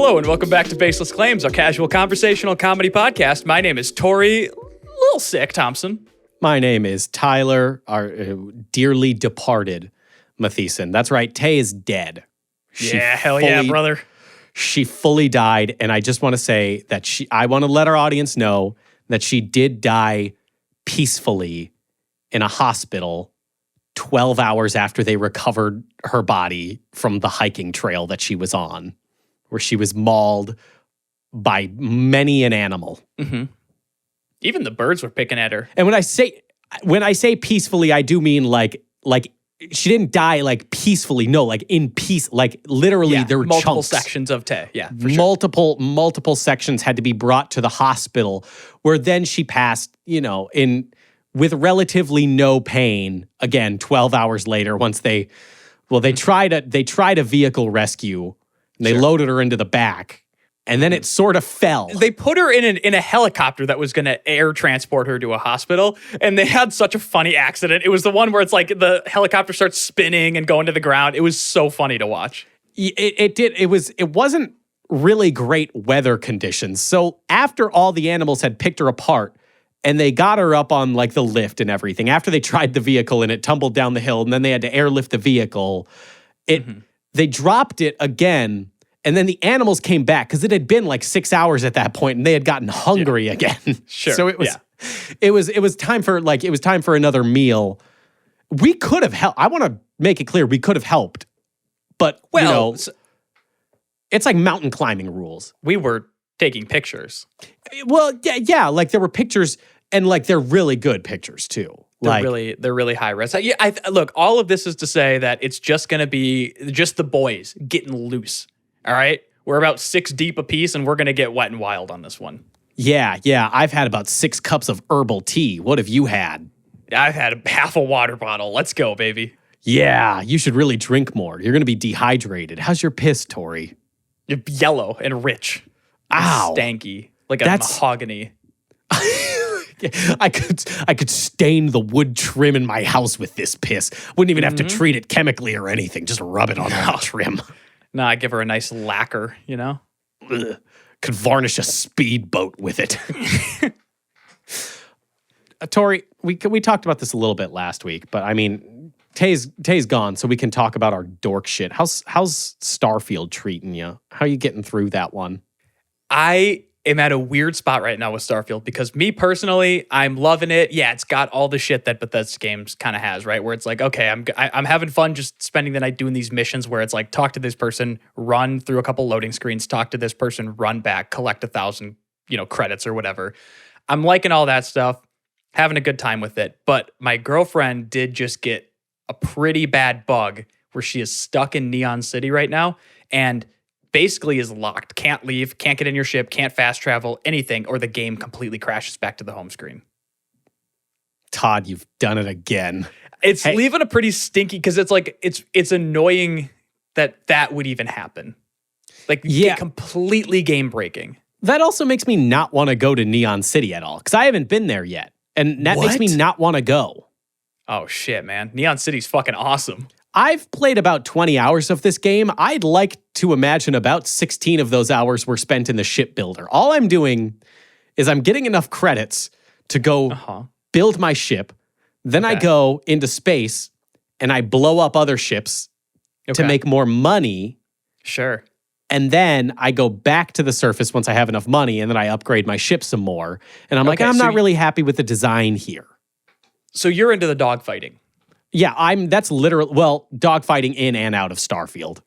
Hello and welcome back to Baseless Claims, our casual conversational comedy podcast. My name is Tori Little Sick Thompson. My name is Tyler, our dearly departed Matheson. That's right, Tay is dead. Hell yeah, brother. She fully died, and I just want to say that I want to let our audience know that she did die peacefully in a hospital 12 hours after they recovered her body from the hiking trail that she was on, where she was mauled by many an animal. Mm-hmm. Even the birds were picking at her. And when I say peacefully, I do mean like she didn't die like peacefully. No, like in peace, like literally there were multiple chunks. sections of Tay. Yeah, for sure. Multiple sections had to be brought to the hospital, where then she passed, with relatively no pain. Again, 12 hours later, once they tried a vehicle rescue, and they loaded her into the back. And then it sort of fell. They put her in a helicopter that was going to air transport her to a hospital, and they had such a funny accident. It was the one where it's like the helicopter starts spinning and going to the ground. It was so funny to watch. It did. It wasn't really great weather conditions. So after all the animals had picked her apart and they got her up on like the lift and everything, after they tried the vehicle and it tumbled down the hill and then they had to airlift the vehicle, they dropped it again. And then the animals came back because it had been like 6 hours at that point, and they had gotten hungry again. Sure. So it was time for another meal. We could have helped. I want to make it clear we could have helped, but it's like mountain climbing rules. We were taking pictures. Well, yeah. Like there were pictures, and like they're really good pictures too. They're really high res. Look, all of this is to say that it's just going to be just the boys getting loose. All right, we're about 6 deep apiece, and we're going to get wet and wild on this one. Yeah. I've had about 6 cups of herbal tea. What have you had? I've had half a water bottle. Let's go, baby. Yeah, you should really drink more. You're going to be dehydrated. How's your piss, Tori? Yellow and rich. Ow. Stanky. Like a mahogany. I could stain the wood trim in my house with this piss. Wouldn't even have to treat it chemically or anything. Just rub it on all the trim. No, I give her a nice lacquer, Ugh. Could varnish a speedboat with it. Tori, we talked about this a little bit last week, but I mean, Tay's gone, so we can talk about our dork shit. How's Starfield treating you? How are you getting through that one? I am at a weird spot right now with Starfield because me personally, I'm loving it. Yeah, it's got all the shit that Bethesda games kind of has, right? Where it's like, okay, I'm having fun just spending the night doing these missions where it's like, talk to this person, run through a couple loading screens, talk to this person, run back, collect 1,000, credits or whatever. I'm liking all that stuff, having a good time with it. But my girlfriend did just get a pretty bad bug where she is stuck in Neon City right now and basically is locked, can't leave, can't get in your ship, can't fast travel, anything, or the game completely crashes back to the home screen. Todd, you've done it again. It's leaving a pretty stinky, because it's like, it's annoying that would even happen. Like, completely game breaking. That also makes me not want to go to Neon City at all, because I haven't been there yet. And that makes me not want to go. Oh, shit, man. Neon City's fucking awesome. I've played about 20 hours of this game. I'd like to imagine about 16 of those hours were spent in the shipbuilder. All I'm doing is I'm getting enough credits to go build my ship. Then I go into space and I blow up other ships to make more money. Sure. And then I go back to the surface once I have enough money, and then I upgrade my ship some more. And I'm I'm not really happy with the design here. So you're into the dogfighting. Yeah, that's literally, dogfighting in and out of Starfield.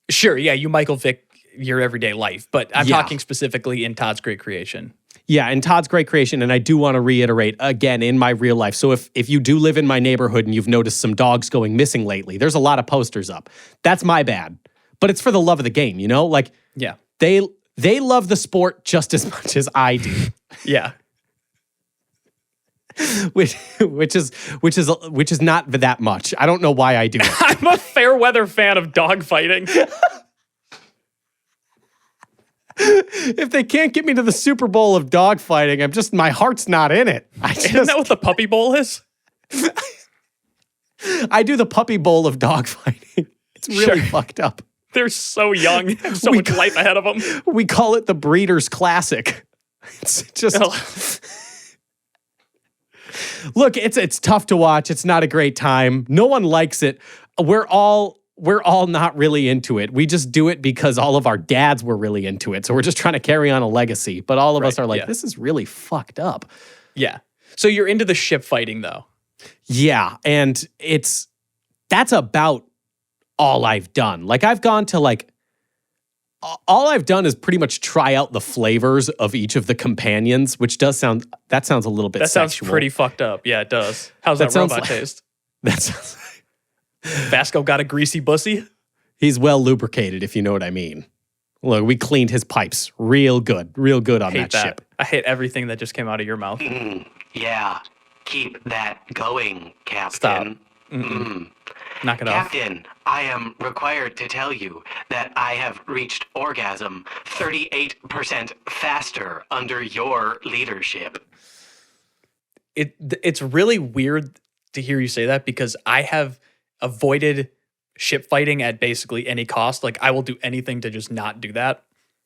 Sure, yeah, you Michael Vick your everyday life, but I'm talking specifically in Todd's Great Creation. Yeah, in Todd's Great Creation, and I do want to reiterate, again, in my real life, so if you do live in my neighborhood and you've noticed some dogs going missing lately, there's a lot of posters up. That's my bad. But it's for the love of the game, Like, they love the sport just as much as I do. Yeah. Which is not that much. I don't know why I do it. I'm a fair weather fan of dogfighting. If they can't get me to the Super Bowl of dogfighting, my heart's not in it. Isn't that what the Puppy Bowl is? I do the Puppy Bowl of dogfighting. It's really fucked up. They're so young, have so much life ahead of them. We call it the Breeders' Classic. It's just look, it's tough to watch. It's not a great time. No one likes it. We're all not really into it. We just do it because all of our dads were really into it. So we're just trying to carry on a legacy. But all of us are like, this is really fucked up. Yeah. So you're into the ship fighting though. Yeah, and that's about all I've done. Like I've gone to like all I've done is pretty much try out the flavors of each of the companions, which sounds a little bit sexual. Sounds pretty fucked up. Yeah, it does. How's that robot taste? That sounds Vasco got a greasy bussy? He's well lubricated, if you know what I mean. Look, we cleaned his pipes real good on that ship. I hate everything that just came out of your mouth. Yeah, keep that going, Captain. Stop. Knock it off. Captain, I am required to tell you that I have reached orgasm 38% faster under your leadership. It's really weird to hear you say that because I have avoided ship fighting at basically any cost. Like I will do anything to just not do that.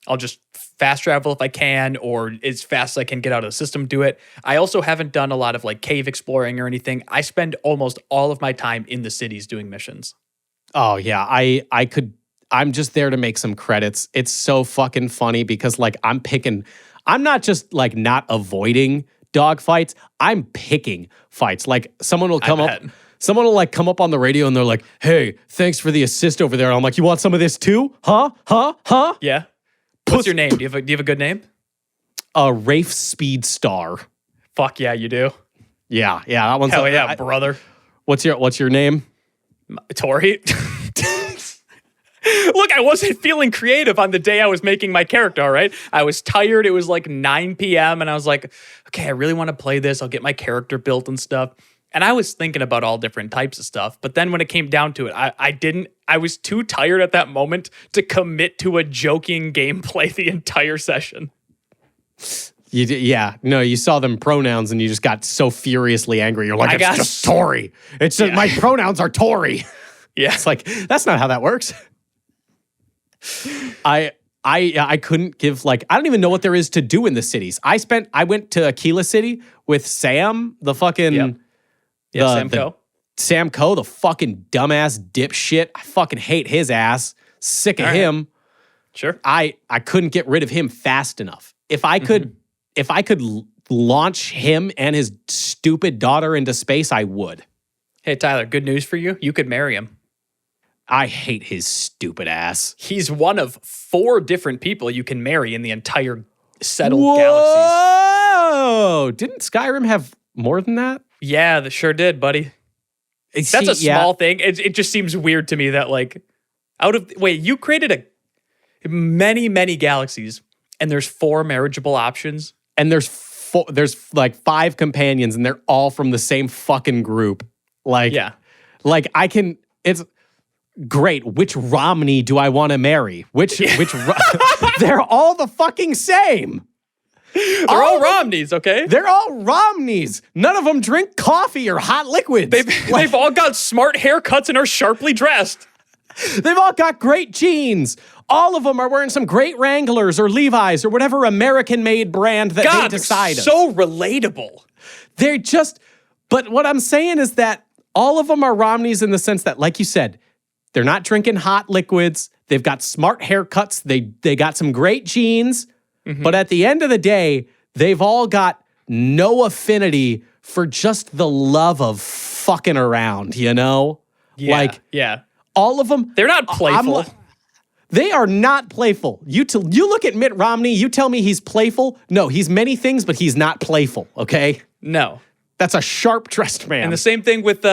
I'll just fast travel if I can, or as fast as I can get out of the system, do it. I also haven't done a lot of like cave exploring or anything. I spend almost all of my time in the cities doing missions. Oh yeah, I'm just there to make some credits. It's so fucking funny because like I'm not just like not avoiding dogfights, I'm picking fights. Like someone will come up on the radio and they're like, "Hey, thanks for the assist over there." I'm like, "You want some of this too? Huh? Yeah. What's your name? Do you have a good name? Rafe Speedstar. Fuck yeah, you do. Yeah, that one's hell yeah, brother. What's your name? Tori. Look, I wasn't feeling creative on the day I was making my character, all right? I was tired. It was like 9 p.m. and I was like, okay, I really want to play this. I'll get my character built and stuff. And I was thinking about all different types of stuff. But then when it came down to it, I was too tired at that moment to commit to a joking gameplay the entire session. You saw them pronouns and you just got so furiously angry. You're like, it's just Tori. It's just my pronouns are Tori. Yeah. It's like, that's not how that works. I couldn't give like, I don't even know what there is to do in the cities. I went to Aquila City with Sam, the fucking... Yep. Yeah, Sam Coe. Sam Coe, the fucking dumbass dipshit. I fucking hate his ass. Sick of him. Sure. I couldn't get rid of him fast enough. If I could launch him and his stupid daughter into space, I would. Hey, Tyler, good news for you. You could marry him. I hate his stupid ass. He's one of 4 different people you can marry in the entire settled galaxies. Whoa! Didn't Skyrim have more than that? Yeah, that sure did, buddy. That's a small thing. It just seems weird to me that like you created many galaxies and there's 4 marriageable options. And there's like 5 companions and they're all from the same fucking group. Like, yeah. Like it's great. Which Romney do I want to marry? They're all the fucking same. They're all Romneys, okay? They're all Romneys. None of them drink coffee or hot liquids. They've all got smart haircuts and are sharply dressed. They've all got great jeans. All of them are wearing some great Wranglers or Levi's or whatever American-made brand that they decide. So relatable. They're just... But what I'm saying is that all of them are Romneys in the sense that, like you said, they're not drinking hot liquids. They've got smart haircuts. They got some great jeans. Mm-hmm. But at the end of the day, they've all got no affinity for just the love of fucking around, you know? Yeah. All of them. They're not playful. They are not playful. You look at Mitt Romney, you tell me he's playful. No, he's many things, but he's not playful, okay? No. That's a sharp-dressed man. And the same thing with,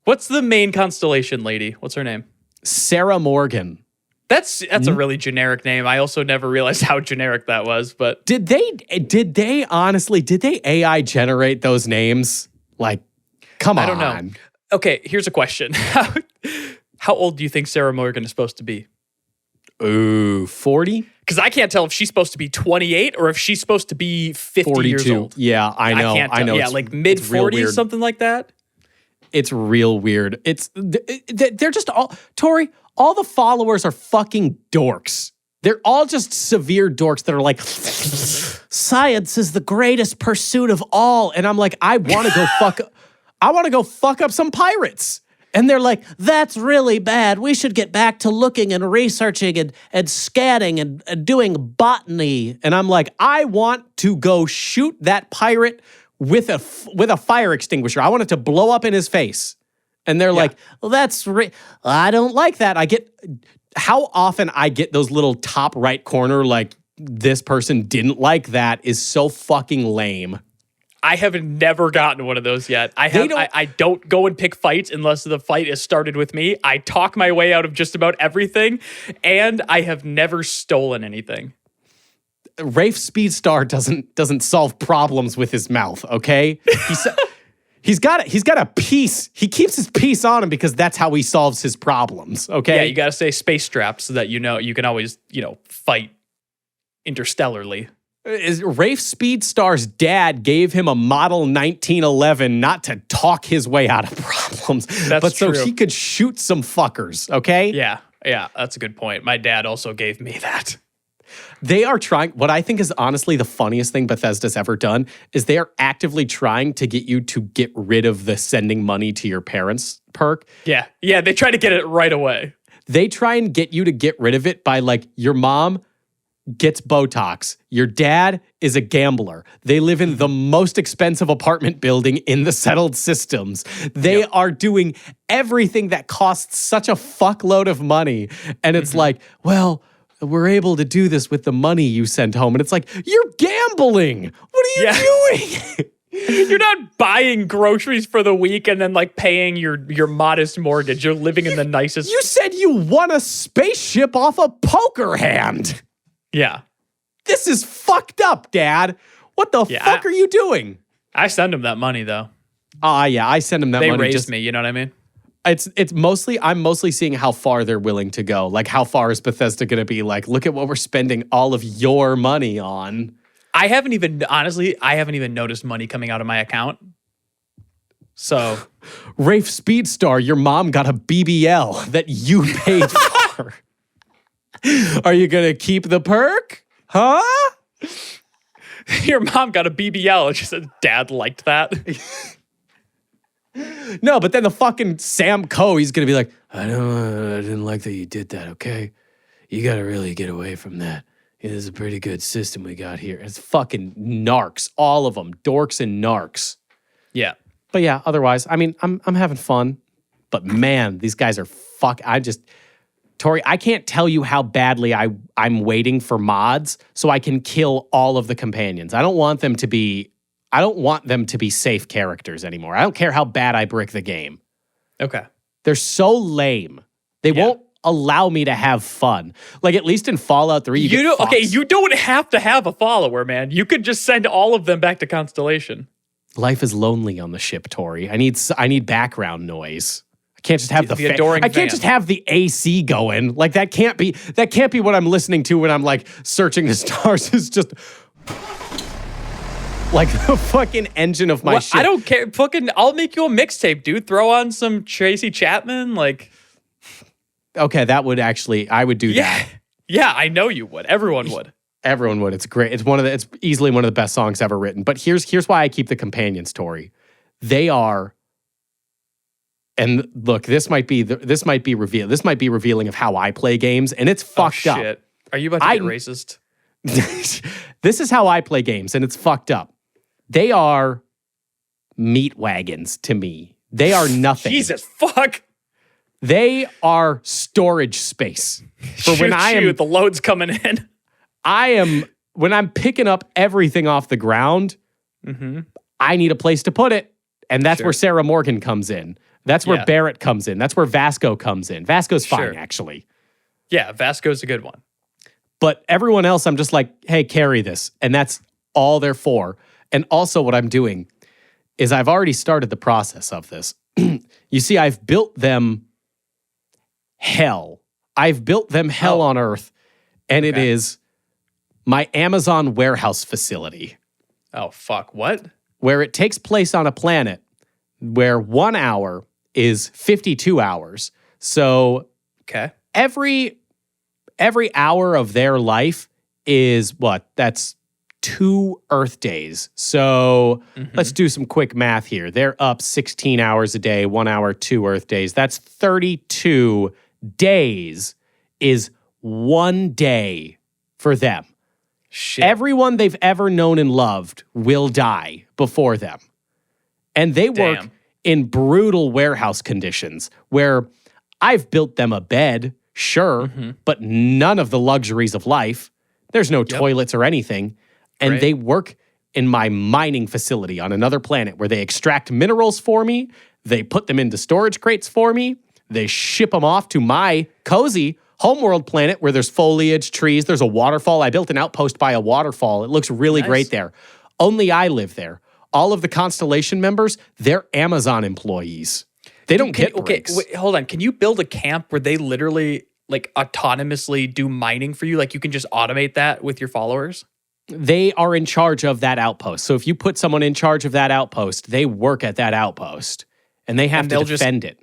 what's the main constellation lady? What's her name? Sarah Morgan. That's a really generic name. I also never realized how generic that was, but... Did they AI generate those names? Like, come on. I don't know. Okay, here's a question. How old do you think Sarah Morgan is supposed to be? Ooh, 40? Because I can't tell if she's supposed to be 28 or if she's supposed to be 50 42. Years old. Yeah, I know. I know. Yeah, like mid-40s, something like that. It's real weird. They're just all... Tori, all the followers are fucking dorks. They're all just severe dorks that are like, science is the greatest pursuit of all. And I'm like, I want to go fuck up some pirates. And they're like, that's really bad. We should get back to looking and researching and scanning and doing botany. And I'm like, I want to go shoot that pirate with a fire extinguisher. I want it to blow up in his face. And they're like, well, I don't like that. How often I get those little top right corner, like, this person didn't like that is so fucking lame. I have never gotten one of those yet. I don't go and pick fights unless the fight is started with me. I talk my way out of just about everything, and I have never stolen anything. Rafe Speedstar doesn't solve problems with his mouth, okay? He's got a piece. He keeps his piece on him because that's how he solves his problems, okay? Yeah, you got to stay space strapped so that you can always, fight interstellarly. Rafe Speedstar's dad gave him a model 1911 not to talk his way out of problems, but so he could shoot some fuckers, okay? Yeah, that's a good point. My dad also gave me that. They are trying, what I think is honestly the funniest thing Bethesda's ever done is they are actively trying to get you to get rid of the sending money to your parents perk. Yeah, they try to get it right away. They try and get you to get rid of it by like, your mom gets Botox. Your dad is a gambler. They live in the most expensive apartment building in the settled systems. They are doing everything that costs such a fuckload of money. And it's like, well, we're able to do this with the money you sent home. And it's like, you're gambling. What are you doing? You're not buying groceries for the week and then like paying your modest mortgage. You're living in the nicest. You said you won a spaceship off a poker hand. Yeah. This is fucked up, Dad. What the fuck are you doing? I send him that money, though. I send him that money. They raised me, you know what I mean? It's mostly, I'm mostly seeing how far they're willing to go. Like, how far is Bethesda going to be like, look at what we're spending all of your money on. I haven't even noticed money coming out of my account. So. Rafe Speedstar, your mom got a BBL that you paid for. Are you going to keep the perk? Huh? Your mom got a BBL and she said, Dad liked that. No, but then the fucking Sam Coe, he's going to be like, I didn't like that you did that, okay? You got to really get away from that. Yeah, this is a pretty good system we got here. It's fucking narcs, all of them, dorks and narcs. Yeah. But yeah, otherwise, I mean, I'm having fun. But man, these guys are Tori, I can't tell you how badly I'm waiting for mods so I can kill all of the companions. I don't want them to be safe characters anymore. I don't care how bad I brick the game. Okay. They're so lame. They won't allow me to have fun. Like, at least in Fallout 3, you don't have to have a follower, man. You could just send all of them back to Constellation. Life is lonely on the ship, Tori. I need background noise. Can't just have I can't just have the AC going. Like, that can't be what I'm listening to when I'm like searching the stars. Is just like the fucking engine of my ship. I don't care. Fucking, I'll make you a mixtape, dude. Throw on some Tracy Chapman, like. Okay, I would do that. Yeah, I know you would. Everyone would. Everyone would. It's great. It's easily one of the best songs ever written. But here's why I keep the companions, Tori. They are. And look, this might be revealing of how I play games, and it's fucked up. Shit. Are you about to get racist? This is how I play games, and it's fucked up. They are meat wagons to me. They are nothing. Jesus fuck. They are storage space for the load's coming in. When I'm picking up everything off the ground. Mm-hmm. I need a place to put it, and that's where Sarah Morgan comes in. That's where Barrett comes in. That's where Vasco comes in. Vasco's fine, actually. Yeah, Vasco's a good one. But everyone else, I'm just like, hey, carry this. And that's all they're for. And also what I'm doing is I've already started the process of this. You see, I've built them hell. I've built them hell on Earth. And it is my Amazon warehouse facility. Oh, fuck. What? Where it takes place on a planet where 1 hour is 52 hours. So every hour of their life is what? That's 2 Earth days. So let's do some quick math here. They're up 16 hours a day, 1 hour, 2 Earth days. That's 32 days is 1 day for them. Shit. Everyone they've ever known and loved will die before them. And they work in brutal warehouse conditions where I've built them a bed, sure, but none of the luxuries of life. There's no toilets or anything. And they work in my mining facility on another planet where they extract minerals for me. They put them into storage crates for me. They ship them off to my cozy homeworld planet where there's foliage, trees. There's a waterfall. I built an outpost by a waterfall. It looks really great there. Only I live there. All of the constellation members, they're Amazon employees. They don't get breaks. Wait, hold on. Can you build a camp where they literally like autonomously do mining for you? Like you can just automate that with your followers? They are in charge of that outpost. So if you put someone in charge of that outpost, they work at that outpost and they have to defend it.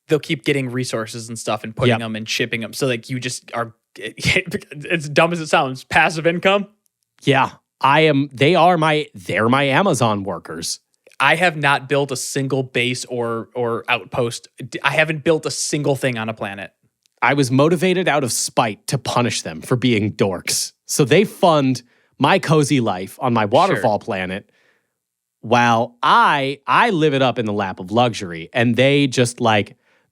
They'll keep getting resources and stuff and putting them and shipping them. So like you just are, it's dumb as it sounds, passive income. Yeah, they're my Amazon workers. I have not built a single base or outpost. I haven't built a single thing on a planet. I was motivated out of spite to punish them for being dorks. So they fund my cozy life on my waterfall planet while I live it up in the lap of luxury. And they just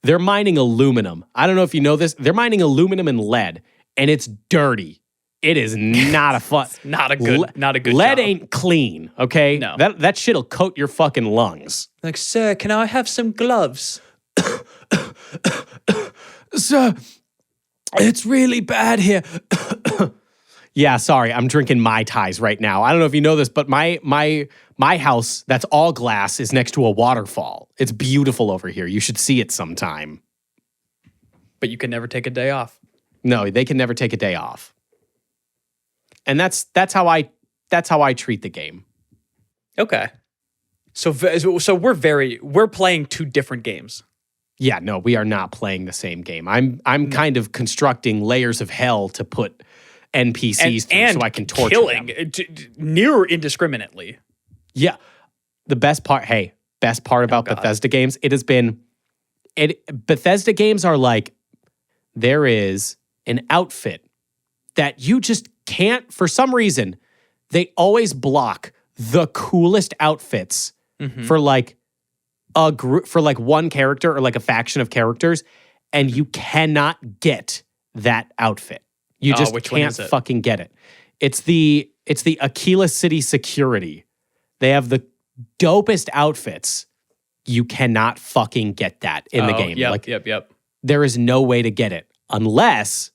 they're mining aluminum. I don't know if you know this. They're mining aluminum and lead, and it's dirty. It is not a fun. not a good lead job. ain't clean, okay? No. That shit'll coat your fucking lungs. Like, sir, can I have some gloves? Sir, it's really bad here. Yeah, sorry, I'm drinking Mai Tais right now. I don't know if you know this, but my house that's all glass is next to a waterfall. It's beautiful over here. You should see it sometime. But you can never take a day off. No, they can never take a day off. And that's how I treat the game. Okay. So we're playing 2 different games. Yeah, no, we are not playing the same game. I'm kind of constructing layers of hell to put NPCs through so I can torture them. Near indiscriminately. Yeah. The best part about Bethesda games, Bethesda games are like, there is an outfit that you just can't, for some reason, they always block the coolest outfits for like a group, for like one character or like a faction of characters, and you cannot get that outfit. You just can't fucking get it. It's the Aquila City Security. They have the dopest outfits. You cannot fucking get that in the game. Yep. There is no way to get it unless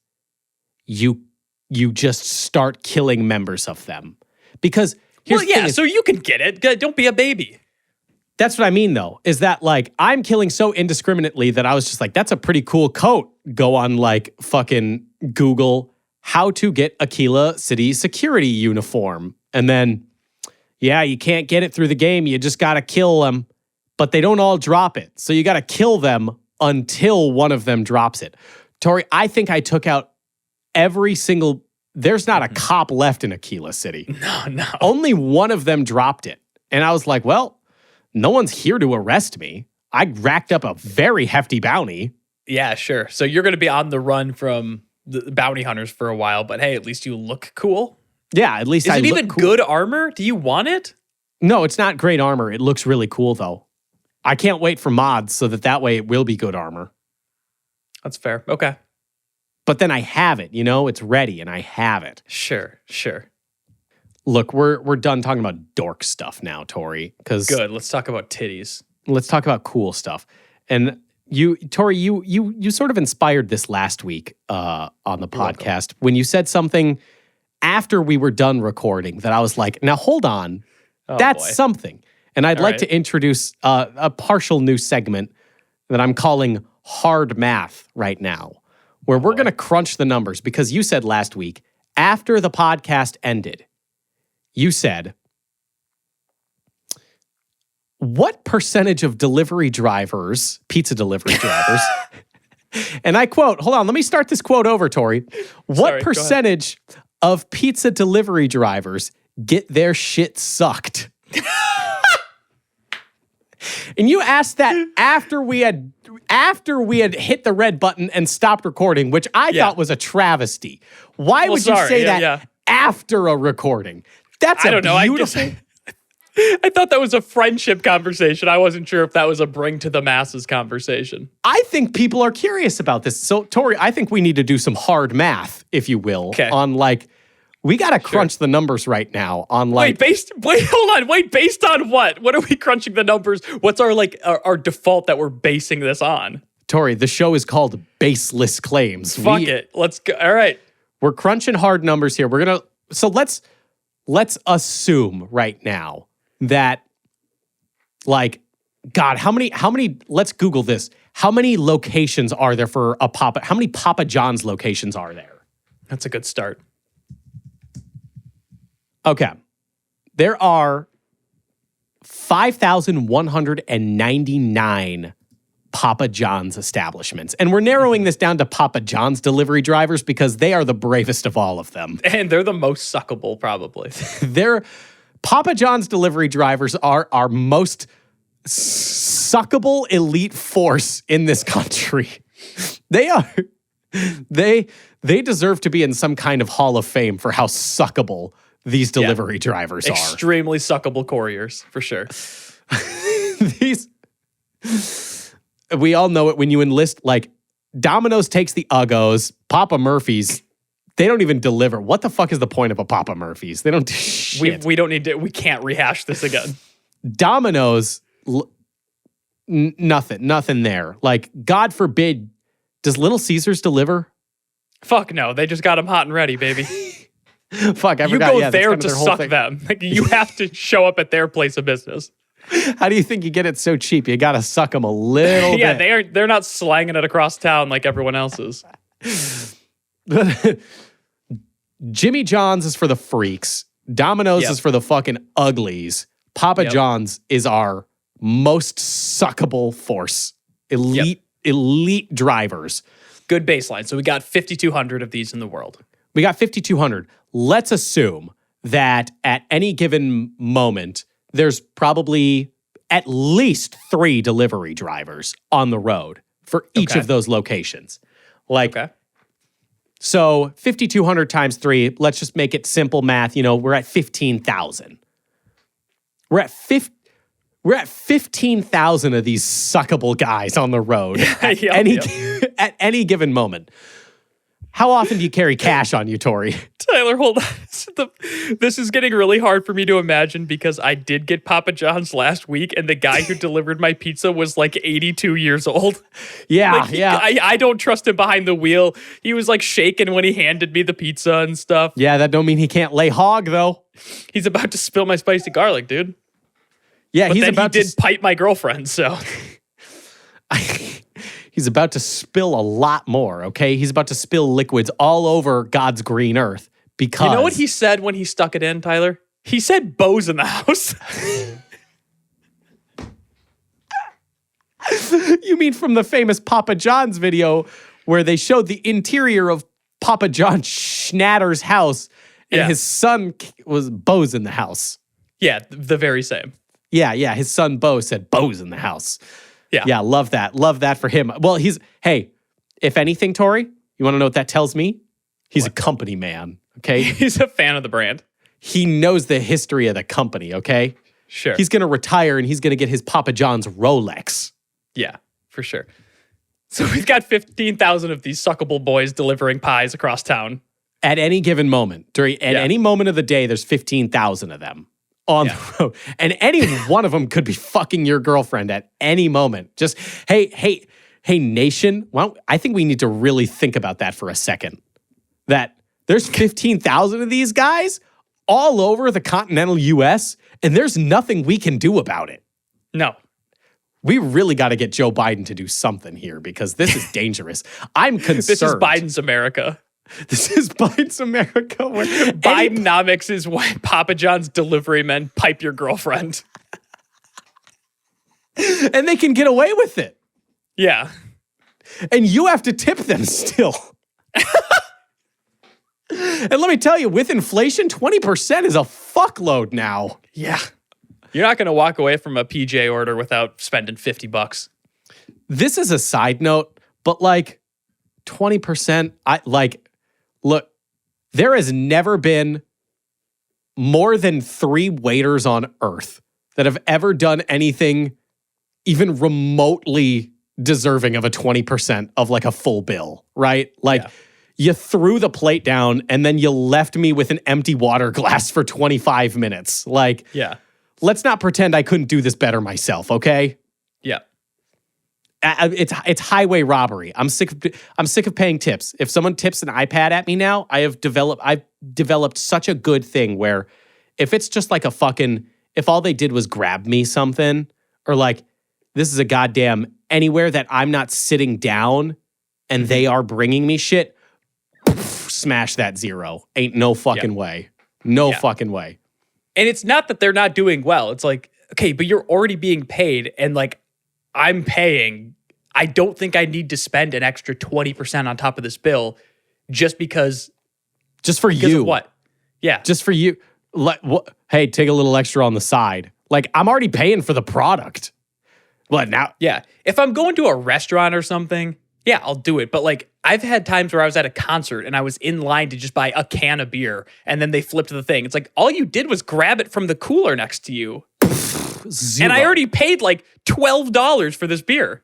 you just start killing members of them. Because here's the thing so you can get it. Don't be a baby. That's what I mean, though, is that like I'm killing so indiscriminately that I was just like, that's a pretty cool coat. Go on like fucking Google how to get Aquila City Security uniform. And then, yeah, you can't get it through the game. You just got to kill them. But they don't all drop it. So you got to kill them until one of them drops it. Tori, I think I took out every single... There's not a cop left in Aquila City. No. Only one of them dropped it. And I was like, well, no one's here to arrest me. I racked up a very hefty bounty. Yeah, sure. So you're going to be on the run from the bounty hunters for a while, but hey, at least you look cool. Yeah, at least I look cool. Is it even good armor? Do you want it? No, it's not great armor. It looks really cool, though. I can't wait for mods so that way it will be good armor. That's fair. Okay. But then I have it, it's ready and I have it. Sure. Look, we're done talking about dork stuff now, Tori. Good. Let's talk about titties. Let's talk about cool stuff. And Tori, you sort of inspired this last week on the podcast when you said something after we were done recording that I was like, now hold on, that's something. And I'd like to introduce a partial new segment that I'm calling Hard Math right now, where we're going to crunch the numbers because you said last week, after the podcast ended, you said, what percentage of pizza delivery drivers, And I quote, hold on, let me start this quote over, Tori. What Sorry, go ahead. percentage of pizza delivery drivers get their shit sucked? And you asked that after we had hit the red button and stopped recording, which I thought was a travesty. Why would you say that after a recording? That's I don't know. beautiful. I thought that was a friendship conversation. I wasn't sure if that was a bring to the masses conversation. I think people are curious about this. So, Tori, I think we need to do some hard math, if you will, on like, we got to crunch the numbers right now on like. Hold on. Based on what? What are we crunching the numbers? What's our like our default that we're basing this on? Tori, the show is called Baseless Claims. Fuck it. Let's go. All right. We're crunching hard numbers here. So let's assume right now that, like, God, how many, let's Google this. How many locations are there for how many Papa John's locations are there? That's a good start. Okay. There are 5,199 Papa John's establishments. And we're narrowing this down to Papa John's delivery drivers because they are the bravest of all of them. And they're the most suckable, probably. Papa John's delivery drivers are our most suckable elite force in this country. They deserve to be in some kind of hall of fame for how suckable these delivery drivers are. Extremely suckable couriers, for sure. We all know it when you enlist, like, Domino's takes the Uggos, Papa Murphy's, they don't even deliver. What the fuck is the point of a Papa Murphy's? They don't do shit. We don't need to, we can't rehash this again. Domino's, nothing there. Like, God forbid, does Little Caesars deliver? Fuck no, they just got them hot and ready, baby. Fuck, I you forgot. go there to suck them. Like, you have to show up at their place of business. How do you think you get it so cheap? You got to suck them a little bit. Yeah, they're not slanging it across town like everyone else is. Jimmy John's is for the freaks. Domino's is for the fucking uglies. Papa John's is our most suckable force. Elite drivers. Good baseline. So we got 5,200 of these in the world. We got 5,200. Let's assume that at any given moment, there's probably at least 3 delivery drivers on the road for each of those locations. So 5,200 times 3, let's just make it simple math. You know, we're at 15,000. We're at 15,000 of these suckable guys on the road at any given moment. How often do you carry cash on you, Tori? Tyler, hold on. This is getting really hard for me to imagine because I did get Papa John's last week and the guy who delivered my pizza was like 82 years old. I don't trust him behind the wheel. He was like shaking when he handed me the pizza and stuff. Yeah, that don't mean he can't lay hog, though. He's about to spill my spicy garlic, dude. Yeah, but he did pipe my girlfriend, so... He's about to spill a lot more, okay? He's about to spill liquids all over God's green earth because... You know what he said when he stuck it in, Tyler? He said Bo's in the house. You mean from the famous Papa John's video where they showed the interior of Papa John Schnatter's house and his son was Bo's in the house. Yeah, the very same. Yeah, his son Bo said Bo's in the house. Yeah, love that. Love that for him. Well, hey, if anything, Tori, you want to know what that tells me? He's a company man, okay? He's a fan of the brand. He knows the history of the company, okay? Sure. He's going to retire and he's going to get his Papa John's Rolex. Yeah, for sure. So we've got 15,000 of these suckable boys delivering pies across town. At any given moment, any moment of the day, there's 15,000 of them on the road. And any one of them could be fucking your girlfriend at any moment. Just, hey, nation, I think we need to really think about that for a second. That there's 15,000 of these guys all over the continental U.S., and there's nothing we can do about it. No. We really got to get Joe Biden to do something here because this is dangerous. I'm concerned. This is Biden's America. This is Biden's America. Where Bidenomics is why Papa John's delivery men pipe your girlfriend. And they can get away with it. Yeah. And you have to tip them still. And let me tell you, with inflation, 20% is a fuckload now. Yeah. You're not going to walk away from a PJ order without spending $50. This is a side note, but like 20%, look, there has never been more than 3 waiters on Earth that have ever done anything even remotely deserving of a 20% of like a full bill, right? Like, yeah. You threw the plate down and then you left me with an empty water glass for 25 minutes. Like, yeah. Let's not pretend I couldn't do this better myself, okay? Yeah. It's highway robbery. I'm sick of paying tips. If someone tips an iPad at me now, I've developed such a good thing where if it's just like if all they did was grab me something, or like this is a goddamn anywhere that I'm not sitting down and they are bringing me shit, smash that zero. Ain't no fucking way. No fucking way. And it's not that they're not doing well. It's like, okay, but you're already being paid and like I'm paying. I don't think I need to spend an extra 20% on top of this bill just because. Just for because you. Of what? Yeah. Just for you. Hey, take a little extra on the side. Like, I'm already paying for the product. What now? Yeah. If I'm going to a restaurant or something, yeah, I'll do it. But like, I've had times where I was at a concert and I was in line to just buy a can of beer and then they flipped the thing. It's like, all you did was grab it from the cooler next to you. Zero. And I already paid like $12 for this beer.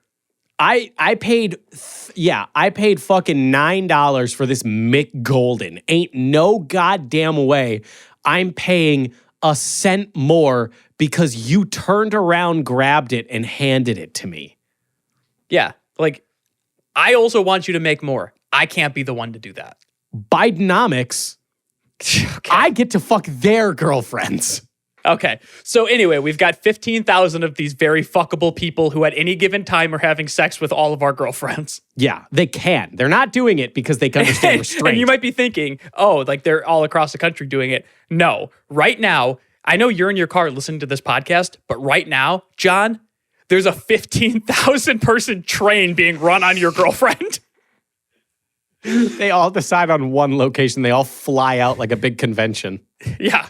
I paid fucking $9 for this Mick Golden. Ain't no goddamn way I'm paying a cent more because you turned around, grabbed it, and handed it to me. Yeah, like, I also want you to make more. I can't be the one to do that. Bidenomics, Okay. I get to fuck their girlfriends. Okay, so anyway, we've got 15,000 of these very fuckable people who at any given time are having sex with all of our girlfriends. Yeah, they can. They're not doing it because they can understand restraint. And you might be thinking, oh, like they're all across the country doing it. No, right now, I know you're in your car listening to this podcast, but right now, John, there's a 15,000 person train being run on your girlfriend. They all decide on one location. They all fly out like a big convention. Yeah.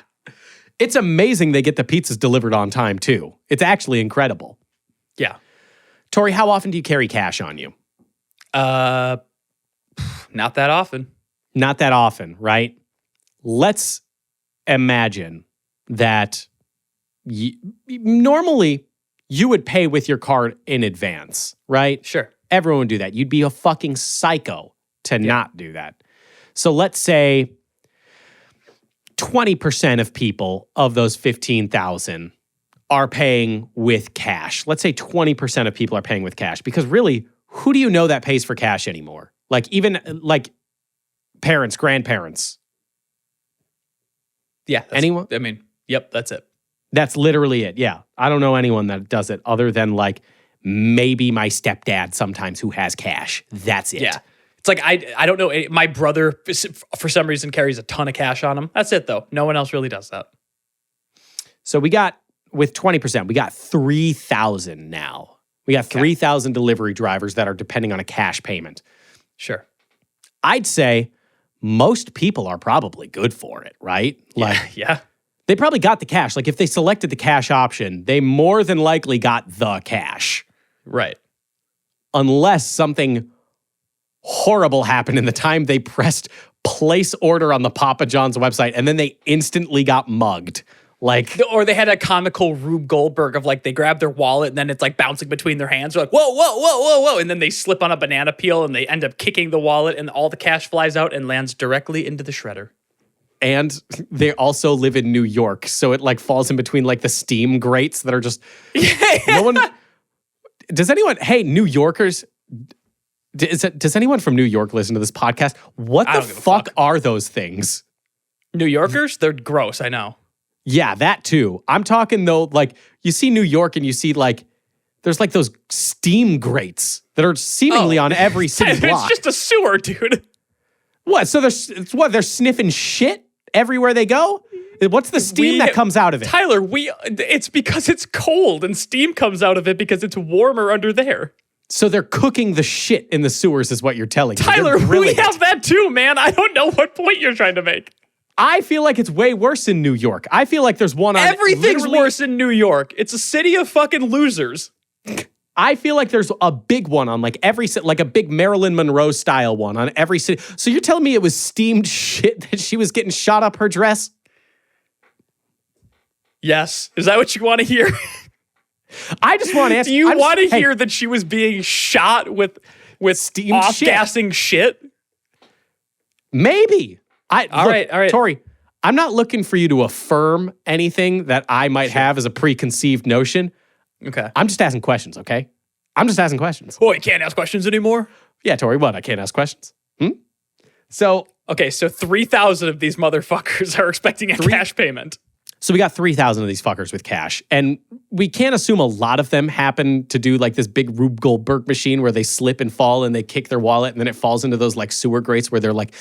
It's amazing they get the pizzas delivered on time, too. It's actually incredible. Yeah. Tori, how often do you carry cash on you? Not that often. Not that often, right? Let's imagine that normally you would pay with your card in advance, right? Sure. Everyone would do that. You'd be a fucking psycho to not do that. So let's say 20% of people of those 15,000 are paying with cash. Let's say 20% of people are paying with cash because really, who do you know that pays for cash anymore? Like even like parents, grandparents. Yeah. Anyone? I mean, yep, that's it. That's literally it. Yeah. I don't know anyone that does it other than like maybe my stepdad sometimes who has cash. That's it. Yeah. It's like, I don't know. My brother, for some reason, carries a ton of cash on him. That's it, though. No one else really does that. So we got, with 20%, we got 3,000 now. We got 3,000 delivery drivers that are depending on a cash payment. Sure. I'd say most people are probably good for it, right? Like, yeah. They probably got the cash. Like, if they selected the cash option, they more than likely got the cash. Right. Unless something horrible happened in the time they pressed place order on the Papa John's website and then they instantly got mugged. Like, or they had a comical Rube Goldberg of like they grab their wallet and then it's like bouncing between their hands. They're like, whoa, whoa, whoa, whoa, whoa. And then they slip on a banana peel and they end up kicking the wallet and all the cash flies out and lands directly into the shredder. And they also live in New York. So it like falls in between like the steam grates that are just, no one, does anyone, hey, New Yorkers, does anyone from New York listen to this podcast? What the fuck are those things? New Yorkers? They're gross, I know. Yeah, that too. I'm talking though, like you see New York and you see like, there's like those steam grates that are seemingly on every city block. It's just a sewer, dude. What? So they're sniffing shit everywhere they go? What's the steam that comes out of it? Tyler, it's because it's cold and steam comes out of it because it's warmer under there. So they're cooking the shit in the sewers is what you're telling me. Tyler, They're we grilling have it. that too, man. I don't know what point you're trying to make. I feel like it's way worse in New York. I feel like there's one on Everything's literally- worse in New York. It's a city of fucking losers. I feel like there's a big one on like every city, like a big Marilyn Monroe style one on every city. So you're telling me it was steamed shit that she was getting shot up her dress? Yes. Is that what you want to hear? I just want to ask. Do you want to hey, hear that she was being shot with steamed off-gassing shit? Maybe. All right. Tori, I'm not looking for you to affirm anything that I might have as a preconceived notion. Okay. I'm just asking questions, okay? I'm just asking questions. Oh, you can't ask questions anymore? Yeah, Tori, what? I can't ask questions. So, Okay, so 3,000 of these motherfuckers are expecting a cash payment. we got 3,000 of these fuckers with cash. And we can't assume a lot of them happen to do like this big Rube Goldberg machine where they slip and fall and they kick their wallet and then it falls into those like sewer grates where they're like,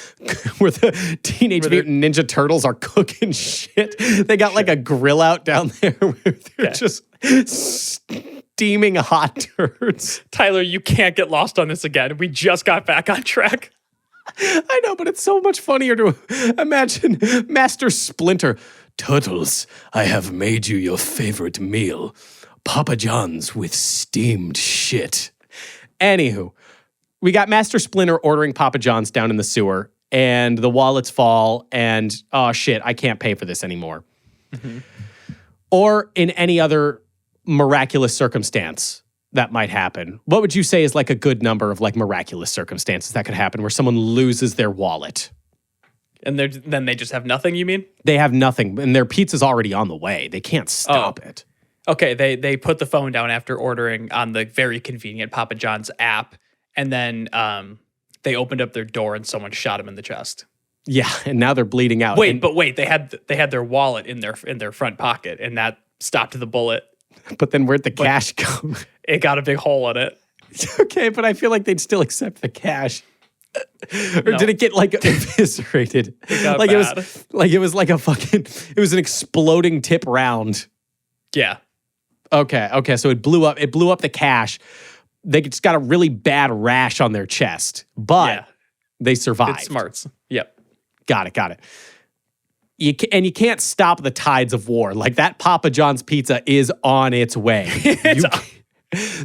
where the Teenage Mutant Ninja Turtles are cooking shit. They got like a grill out down there where they're just steaming hot turds. Tyler, you can't get lost on this again. We just got back on track. I know, but it's so much funnier to imagine Master Splinter. Turtles, I have made you your favorite meal. Papa John's with steamed shit. Anywho, we got Master Splinter ordering Papa John's down in the sewer, and the wallets fall, and oh shit, I can't pay for this anymore. Mm-hmm. Or in any other miraculous circumstance that might happen. What would you say is like a good number of like miraculous circumstances that could happen where someone loses their wallet? And then they just have nothing, you mean? They have nothing, and their pizza's already on the way. They can't stop it. Okay, they put the phone down after ordering on the very convenient Papa John's app, and then they opened up their door and someone shot him in the chest. Yeah, and now they're bleeding out. Wait, they had their wallet in their front pocket, and that stopped the bullet. But then where'd the cash go? It got a big hole in it. Okay, but I feel like they'd still accept the cash. Or did it get like eviscerated? It was like a fucking, it was an exploding tip round. Yeah. Okay, so it blew up the cash. They just got a really bad rash on their chest, but they survived. It's smarts. Yep. Got it. You can't stop the tides of war. Like that Papa John's pizza is on its way.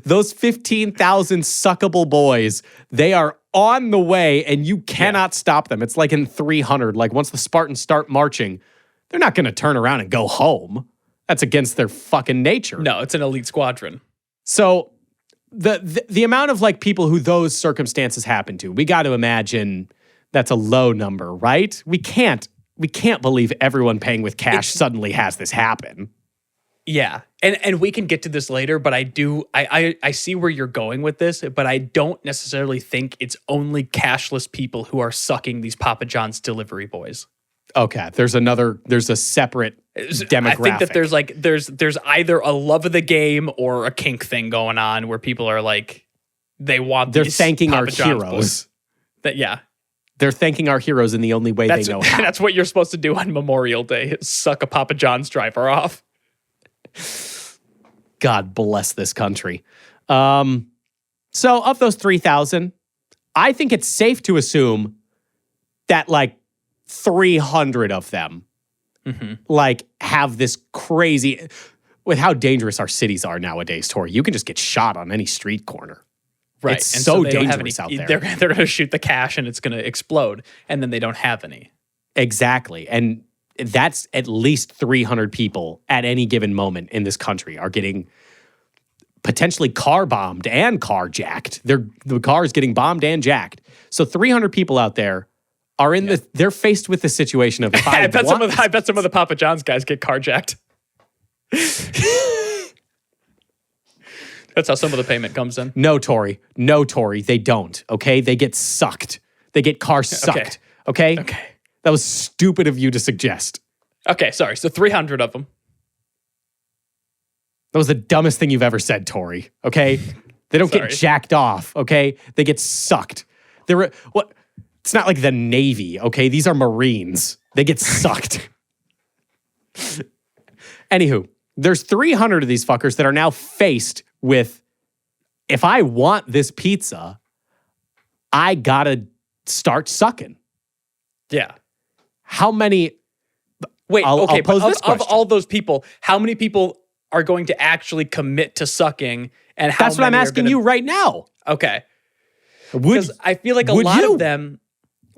Those 15,000 suckable boys, they are on the way and you cannot stop them. It's like in 300, like once the Spartans start marching, they're not going to turn around and go home. That's against their fucking nature. No, it's an elite squadron. So the amount of like people who those circumstances happen to, we got to imagine that's a low number, right? We can't believe everyone paying with cash suddenly has this happen. Yeah. And we can get to this later, but I see where you're going with this, but I don't necessarily think it's only cashless people who are sucking these Papa John's delivery boys. Okay. There's a separate demographic. I think that there's either a love of the game or a kink thing going on where people are like, they're thanking Papa our John's heroes. Boys. They're thanking our heroes in the only way they know how. That's what you're supposed to do on Memorial Day, is suck a Papa John's driver off. God bless this country. So of those 3,000, I think it's safe to assume that like 300 of them like have this crazy, with how dangerous our cities are nowadays, Tori, you can just get shot on any street corner. Right. It's and so they don't have dangerous any, out there. They're going to shoot the cash and it's going to explode, and then they don't have any. Exactly. And that's at least 300 people at any given moment in this country are getting potentially car bombed and carjacked. The car is getting bombed and jacked. So 300 people out there are they're faced with the situation of if I bet some of the Papa John's guys get carjacked. That's how some of the payment comes in. No, Tori, they don't. Okay, they get sucked. They get car sucked. Okay. That was stupid of you to suggest. Okay, sorry. So 300 of them. That was the dumbest thing you've ever said, Tori. Okay, they don't get jacked off. Okay, they get sucked. What? It's not like the Navy. Okay, these are Marines. They get sucked. Anywho, there's 300 of these fuckers that are now faced with if I want this pizza, I gotta start sucking. Yeah. How many? Wait, I'll okay, pose but this of question. all those people, how many people are going to actually commit to sucking, and how That's what I'm many are asking gonna- you right now. Okay, Would because I feel like a would lot you? of them.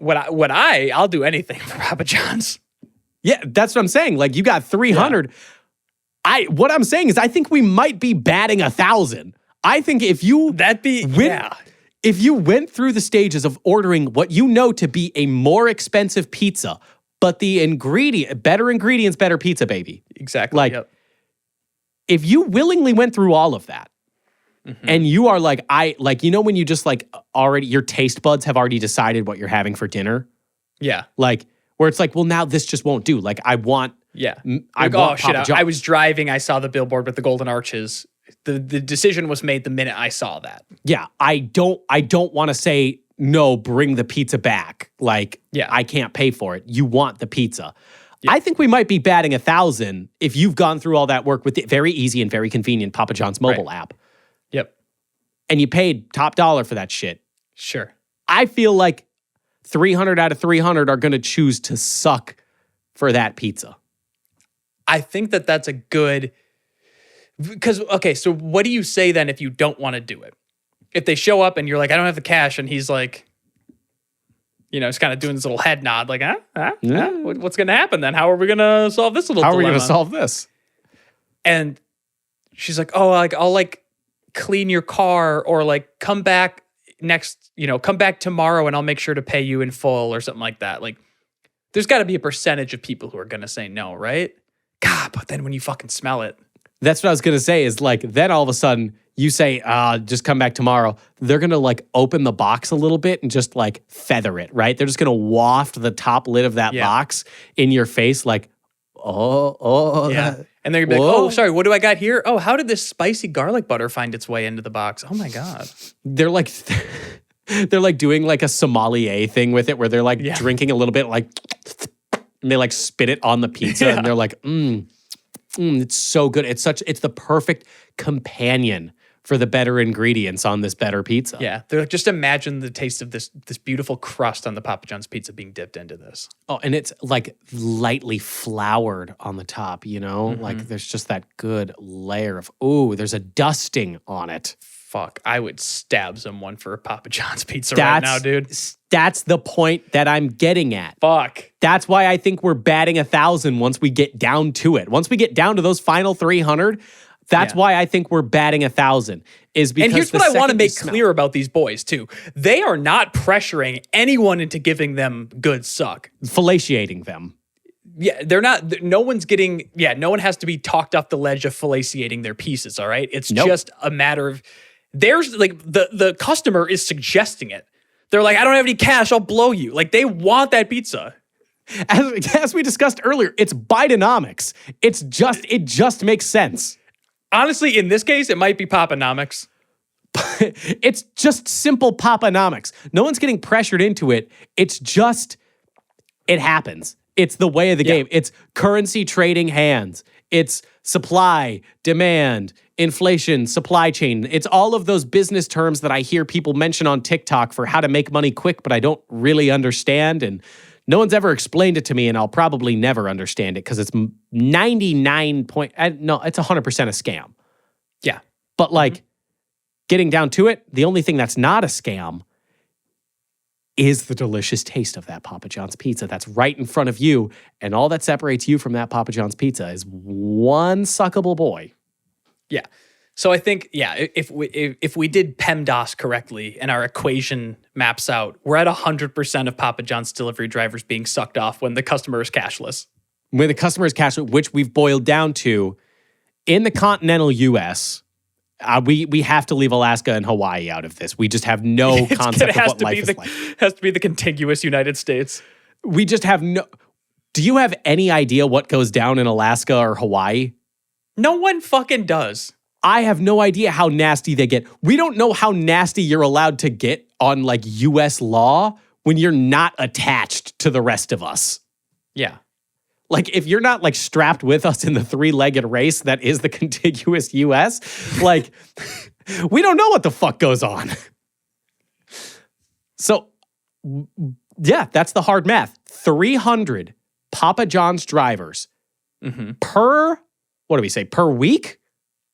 I'll do anything for Papa John's. Yeah, that's what I'm saying. Like you got 300. What I'm saying is I think we might be batting 1,000. I think if you That'd be if you went through the stages of ordering what you know to be a more expensive pizza, but the better ingredients, better pizza, baby. exactly. Like, Yep. If you willingly went through all of that, and you are like, when you just like already, your taste buds have already decided what you're having for dinner. Yeah. Like, where it's like, well, now this just won't do. Like, I want Like, want shit! Papa John's. I was driving. I saw the billboard with the golden arches. The decision was made the minute I saw that. Yeah, I don't want to say no, bring the pizza back. Like, I can't pay for it. You want the pizza. Yeah. I think we might be batting 1,000 if you've gone through all that work with the very easy and very convenient Papa John's mobile app. Yep. And you paid top dollar for that shit. Sure. I feel like 300 out of 300 are going to choose to suck for that pizza. I think that's a good, because, okay, so what do you say then if you don't want to do it? If they show up and you're like, I don't have the cash, and he's like, he's kind of doing this little head nod, like, what's going to happen then? How are we going to solve this little dilemma? How are we going to solve this? And she's like, oh, like, I'll like clean your car, or like come back tomorrow and I'll make sure to pay you in full, or something like that. Like, there's got to be a percentage of people who are going to say no, right? God, but then when you fucking smell it. That's what I was going to say is like, then all of a sudden you say, just come back tomorrow. They're going to like open the box a little bit and just like feather it, right? They're just going to waft the top lid of that box in your face like, yeah. And they're going to be like, oh, sorry, what do I got here? Oh, how did this spicy garlic butter find its way into the box? Oh my God. They're like, they're like doing like a sommelier thing with it where they're like drinking a little bit like, and they like spit it on the pizza and they're like, it's so good. It's the perfect companion for the better ingredients on this better pizza. Yeah. They're like, just imagine the taste of this beautiful crust on the Papa John's pizza being dipped into this. Oh, and it's like lightly floured on the top, Like there's just that good layer of, there's a dusting on it. Fuck, I would stab someone for a Papa John's pizza right now, dude. That's the point that I'm getting at. Fuck. That's why I think we're batting 1,000 once we get down to it. Once we get down to those final 300, that's why I think we're batting 1,000. Is because and here's what I want to make clear about these boys too: they are not pressuring anyone into giving them good suck, fellatiating them. Yeah, they're not. No one's getting. Yeah, no one has to be talked off the ledge of fellatiating their pieces. All right, it's just a matter of. There's like the customer is suggesting it. They're like, I don't have any cash, I'll blow you. Like, they want that pizza. As we discussed earlier, it's Bidenomics. It just makes sense. Honestly, in this case, it might be Papanomics. It's just simple Papanomics. No one's getting pressured into it. It's just, it happens. It's the way of the game. It's currency trading hands. It's supply, demand, inflation, supply chain. It's all of those business terms that I hear people mention on TikTok for how to make money quick, but I don't really understand. And no one's ever explained it to me, and I'll probably never understand it because it's 99 point, no, it's 100% a scam. Yeah. But like getting down to it, the only thing that's not a scam is the delicious taste of that Papa John's pizza that's right in front of you. And all that separates you from that Papa John's pizza is one suckable boy. Yeah. So I think, if we did PEMDAS correctly and our equation maps out, we're at 100% of Papa John's delivery drivers being sucked off when the customer is cashless. When the customer is cashless, which we've boiled down to, in the continental U.S., we have to leave Alaska and Hawaii out of this. We just have no concept of what life is like. Has to be the contiguous United States. We just have no... Do you have any idea what goes down in Alaska or Hawaii? No one fucking does. I have no idea how nasty they get. We don't know how nasty you're allowed to get on like U.S. law when you're not attached to the rest of us. Yeah. Like, if you're not, like, strapped with us in the three-legged race that is the contiguous U.S., like, We don't know what the fuck goes on. So, yeah, that's the hard math. 300 Papa John's drivers per, what do we say, per week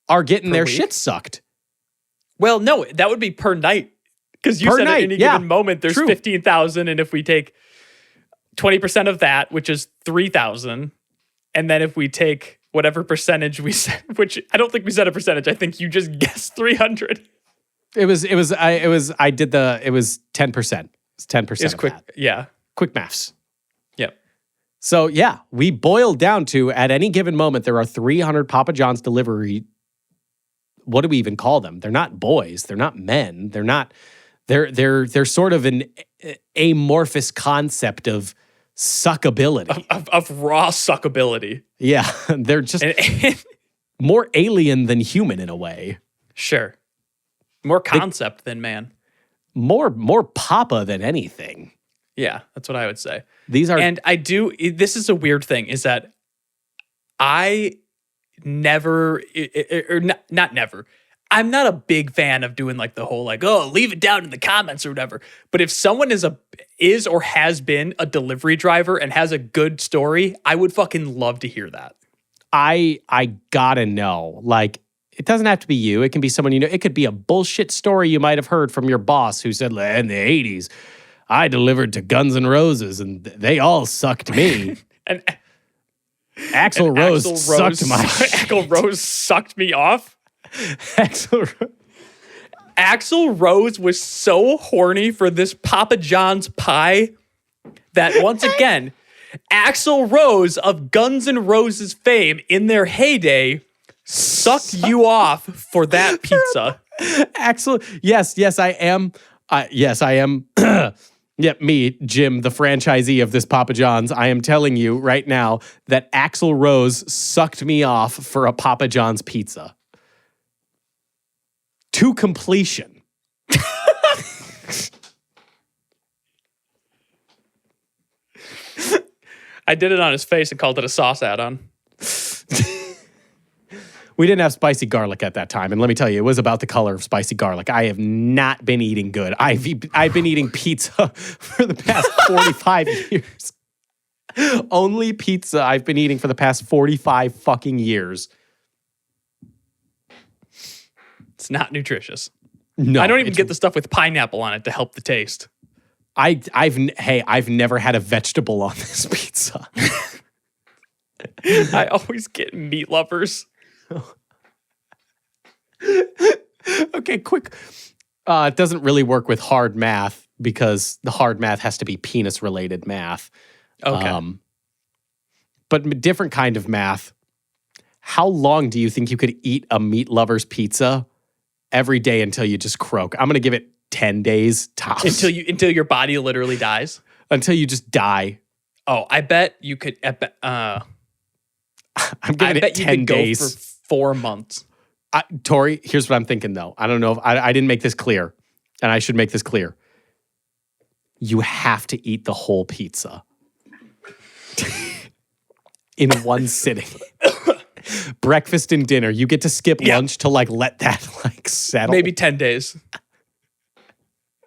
are getting their shit sucked. Well, no, that would be per night. Because you said at any given moment, there's 15,000. And if we take 20% of that, which is 3,000, and then if we take whatever percentage we said, which I don't think we said a percentage, I think you just guessed 300. It was 10%. It's 10% It's of quick. that. Yeah. Quick maths. Yep. So, yeah, we boiled down to at any given moment, there are 300 Papa John's delivery. What do we even call them? They're not boys. They're not men. They're not, they're sort of an amorphous concept of suckability. Of raw suckability. Yeah. They're just more alien than human in a way. Sure. More concept than man. More Papa than anything. Yeah, that's what I would say. These are, and this is a weird thing, is that I never, or not never, I'm not a big fan of doing like the whole like, oh, leave it down in the comments or whatever. But if someone is or has been a delivery driver and has a good story, I would fucking love to hear that. I gotta know. Like, it doesn't have to be you. It can be someone you know. It could be a bullshit story you might have heard from your boss who said, in the 80s, I delivered to Guns N' Roses and they all sucked me. and Axl Rose sucked my Axl Rose sucked me off. Axl Rose was so horny for this Papa John's pie that once again, Axl Rose of Guns N' Roses fame in their heyday sucked you off for that pizza. Axl, yes, I am. Yes, I am. Yep, me, Jim, the franchisee of this Papa John's. I am telling you right now that Axl Rose sucked me off for a Papa John's pizza. To completion. I did it on his face and called it a sauce add-on. We didn't have spicy garlic at that time, and let me tell you, it was about the color of spicy garlic. I have not been eating good. I've been eating pizza for the past 45 years. Only pizza I've been eating for the past 45 fucking years. It's not nutritious. No, I don't even get the stuff with pineapple on it to help the taste. I've never had a vegetable on this pizza. I always get meat lovers. Okay, quick. It doesn't really work with hard math because the hard math has to be penis-related math. Okay. But different kind of math. How long do you think you could eat a meat lover's pizza every day until you just croak? I'm going to give it 10 days tops. Until your body literally dies? Until you just die. Oh, I bet you could... I'm giving it 10 days. Go for 4 months. Tori, here's what I'm thinking, though. I don't know if I didn't make this clear, and I should make this clear. You have to eat the whole pizza in one sitting. Breakfast and dinner. You get to skip lunch to let that settle. Maybe 10 days.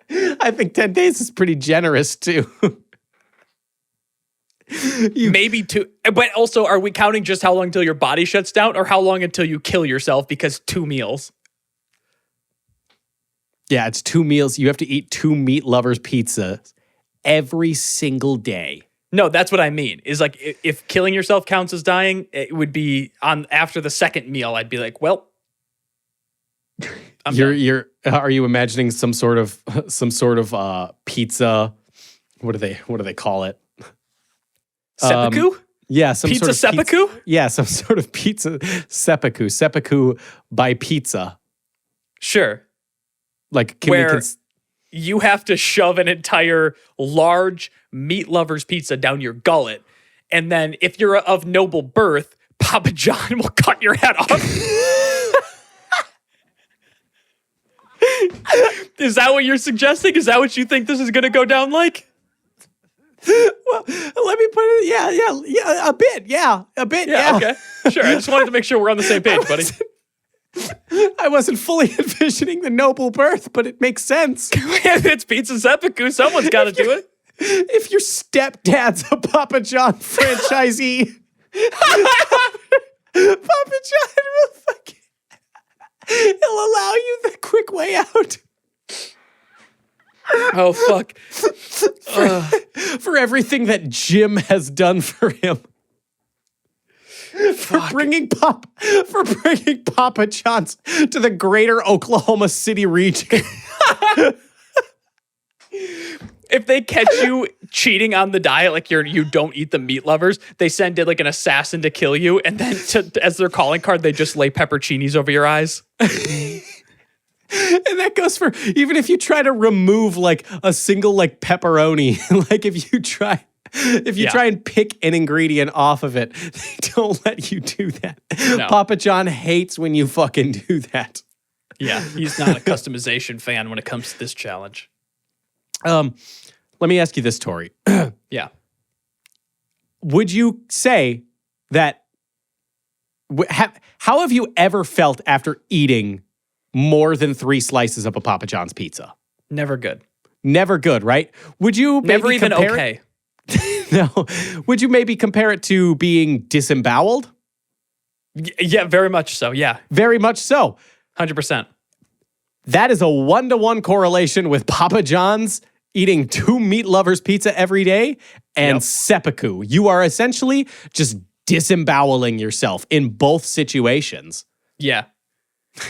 I think 10 days is pretty generous, too. Maybe 2. But also, are we counting just how long until your body shuts down or how long until you kill yourself because 2 meals? Yeah, it's 2 meals. You have to eat 2 meat lovers pizza every single day. No, that's what I mean. Is like if killing yourself counts as dying, it would be on after the second meal. I'd be like, well, are you imagining some sort of pizza? What do they call it? Seppuku? Yeah, some pizza sort of seppuku? Yeah, some sort of pizza seppuku. Seppuku by pizza. Sure. Like you have to shove an entire large meat lover's pizza down your gullet, and then if you're of noble birth, Papa John will cut your head off. Is that what you're suggesting? Is that what you think this is going to go down like? Well, let me put it. Yeah, a bit. Yeah. Okay, sure. I just wanted to make sure we're on the same page, buddy. I wasn't fully envisioning the noble birth, but it makes sense. If it's pizza seppuku, someone's got to do it. If your stepdad's a Papa John franchisee, Papa John will fucking... He'll allow you the quick way out. Oh, fuck. For everything that Jim has done for him. For bringing Papa John's to the greater Oklahoma City region. If they catch you cheating on the diet, like you don't eat the meat lovers, they send in like an assassin to kill you, and then as their calling card, they just lay pepperoncinis over your eyes. And that goes for even if you try to remove like a single like pepperoni, like if you try and pick an ingredient off of it, they don't let you do that. No. Papa John hates when you fucking do that. Yeah, he's not a customization fan when it comes to this challenge. Let me ask you this, Tori. Yeah. Would you say that, how have you ever felt after eating more than 3 slices of a Papa John's pizza? Never good. Never good, right? Would you maybe never even okay? No. Would you maybe compare it to being disemboweled? Yeah, very much so, yeah. Very much so. 100%. That is a 1-to-1 correlation with Papa John's eating 2 meat lovers pizza every day and seppuku. You are essentially just disemboweling yourself in both situations. Yeah.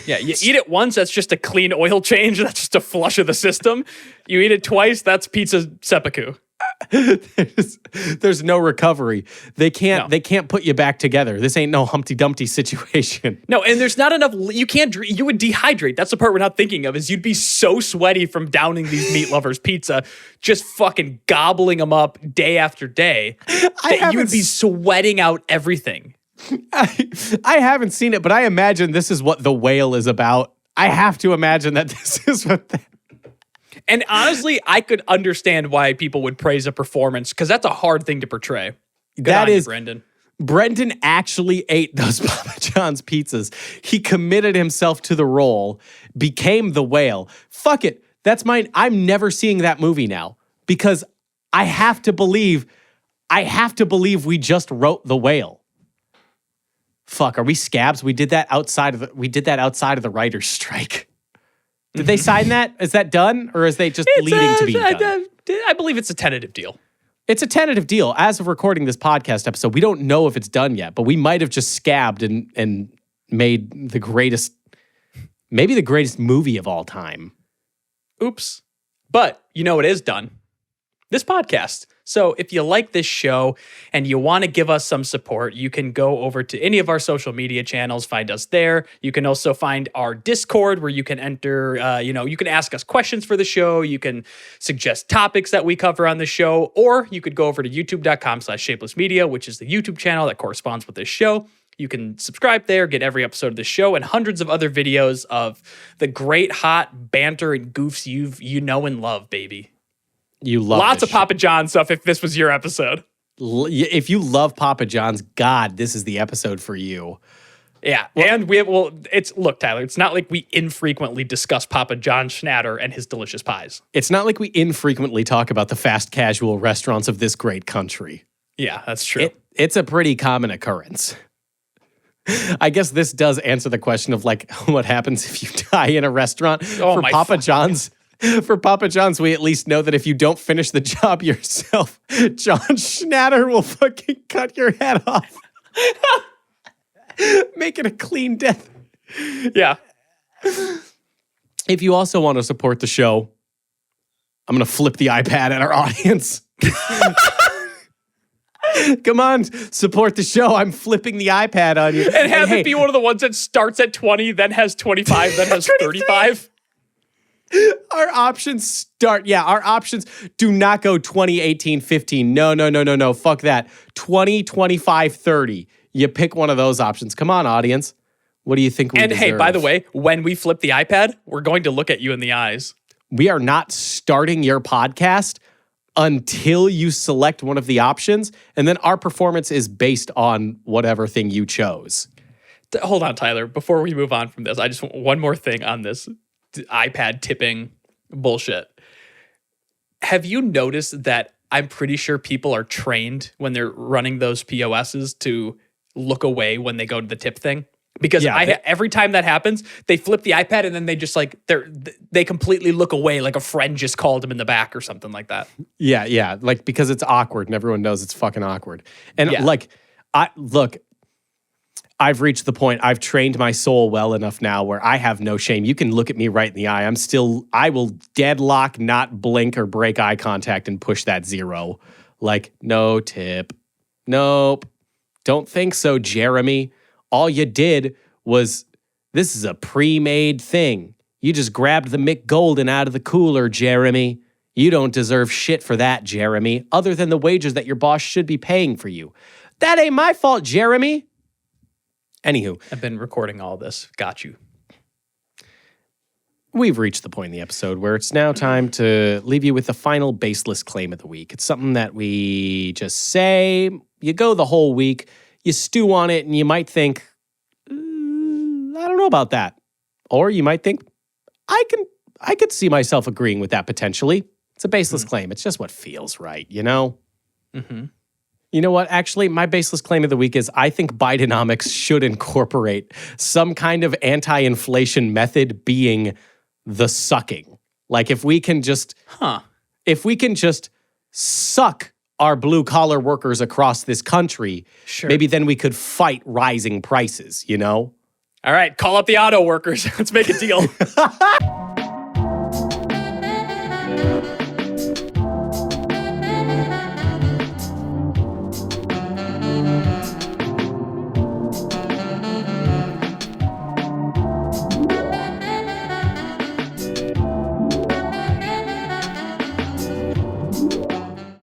Yeah, you eat it once, that's just a clean oil change. That's just a flush of the system. You eat it twice, that's pizza seppuku. There's no recovery. They can't put you back together. This ain't no Humpty Dumpty situation. No, and there's not enough. You would dehydrate. That's the part we're not thinking of. Is you'd be so sweaty from downing these meat lovers pizza, just fucking gobbling them up day after day, that you would be sweating out everything. I haven't seen it, but I imagine this is what The Whale is about. I have to imagine that this is what. And honestly, I could understand why people would praise a performance, because that's a hard thing to portray. Good on you, Brendan. Brendan actually ate those Papa John's pizzas. He committed himself to the role, became the whale. Fuck it. That's mine. I'm never seeing that movie now because I have to believe we just wrote The Whale. Fuck, are we scabs? We did that outside of the writer's strike. Did they sign that? Is that done? Or is they just leading to be done? I believe it's a tentative deal. It's a tentative deal. As of recording this podcast episode, we don't know if it's done yet, but we might have just scabbed and made maybe the greatest movie of all time. Oops. But you know what is done? This podcast. So if you like this show and you want to give us some support, you can go over to any of our social media channels, find us there. You can also find our Discord where you can enter, you can ask us questions for the show. You can suggest topics that we cover on the show, or you could go over to youtube.com/shapelessmedia, which is the YouTube channel that corresponds with this show. You can subscribe there, get every episode of the show and hundreds of other videos of the great hot banter and goofs you know and love, baby. You love lots of Papa John stuff if this was your episode. If you love Papa John's, God, this is the episode for you. Yeah, and look, Tyler, it's not like we infrequently discuss Papa John Schnatter and his delicious pies. It's not like we infrequently talk about the fast casual restaurants of this great country. Yeah, that's true. It's a pretty common occurrence. I guess this does answer the question of like what happens if you die in a restaurant. For Papa John's. For Papa John's, we at least know that if you don't finish the job yourself, John Schnatter will fucking cut your head off. Make it a clean death. Yeah. If you also want to support the show, I'm going to flip the iPad at our audience. Come on, support the show. I'm flipping the iPad on you. And have it be one of the ones that starts at 20, then has 25, then has 35. Our options do not go 20, 18, 15. No. Fuck that. 20, 25, 30. You pick one of those options. Come on, audience. What do you think we deserve? Hey, by the way, when we flip the iPad, we're going to look at you in the eyes. We are not starting your podcast until you select one of the options, and then our performance is based on whatever thing you chose. Hold on, Tyler. Before we move on from this, I just want one more thing on this iPad tipping bullshit. Have you noticed that I'm pretty sure people are trained when they're running those POSs to look away when they go to the tip thing? Because every time that happens, they flip the iPad and then they just like they completely look away, like a friend just called them in the back or something like that. Yeah, like because it's awkward and everyone knows it's fucking awkward. And I've reached the point, I've trained my soul well enough now where I have no shame. You can look at me right in the eye. I will deadlock, not blink or break eye contact and push that 0. Like, no tip. Nope. Don't think so, Jeremy. All you did was, this is a pre-made thing. You just grabbed the McGolden out of the cooler, Jeremy. You don't deserve shit for that, Jeremy, other than the wages that your boss should be paying for you. That ain't my fault, Jeremy. Anywho. I've been recording all this. Got you. We've reached the point in the episode where it's now time to leave you with the final baseless claim of the week. It's something that we just say, you go the whole week, you stew on it, and you might think, I don't know about that. Or you might think, I could see myself agreeing with that potentially. It's a baseless claim. It's just what feels right, you know? Mm-hmm. You know what? Actually, my baseless claim of the week is I think Bidenomics should incorporate some kind of anti-inflation method being the sucking. Like if we can just suck our blue-collar workers across this country, maybe then we could fight rising prices, you know? All right, call up the auto workers. Let's make a deal.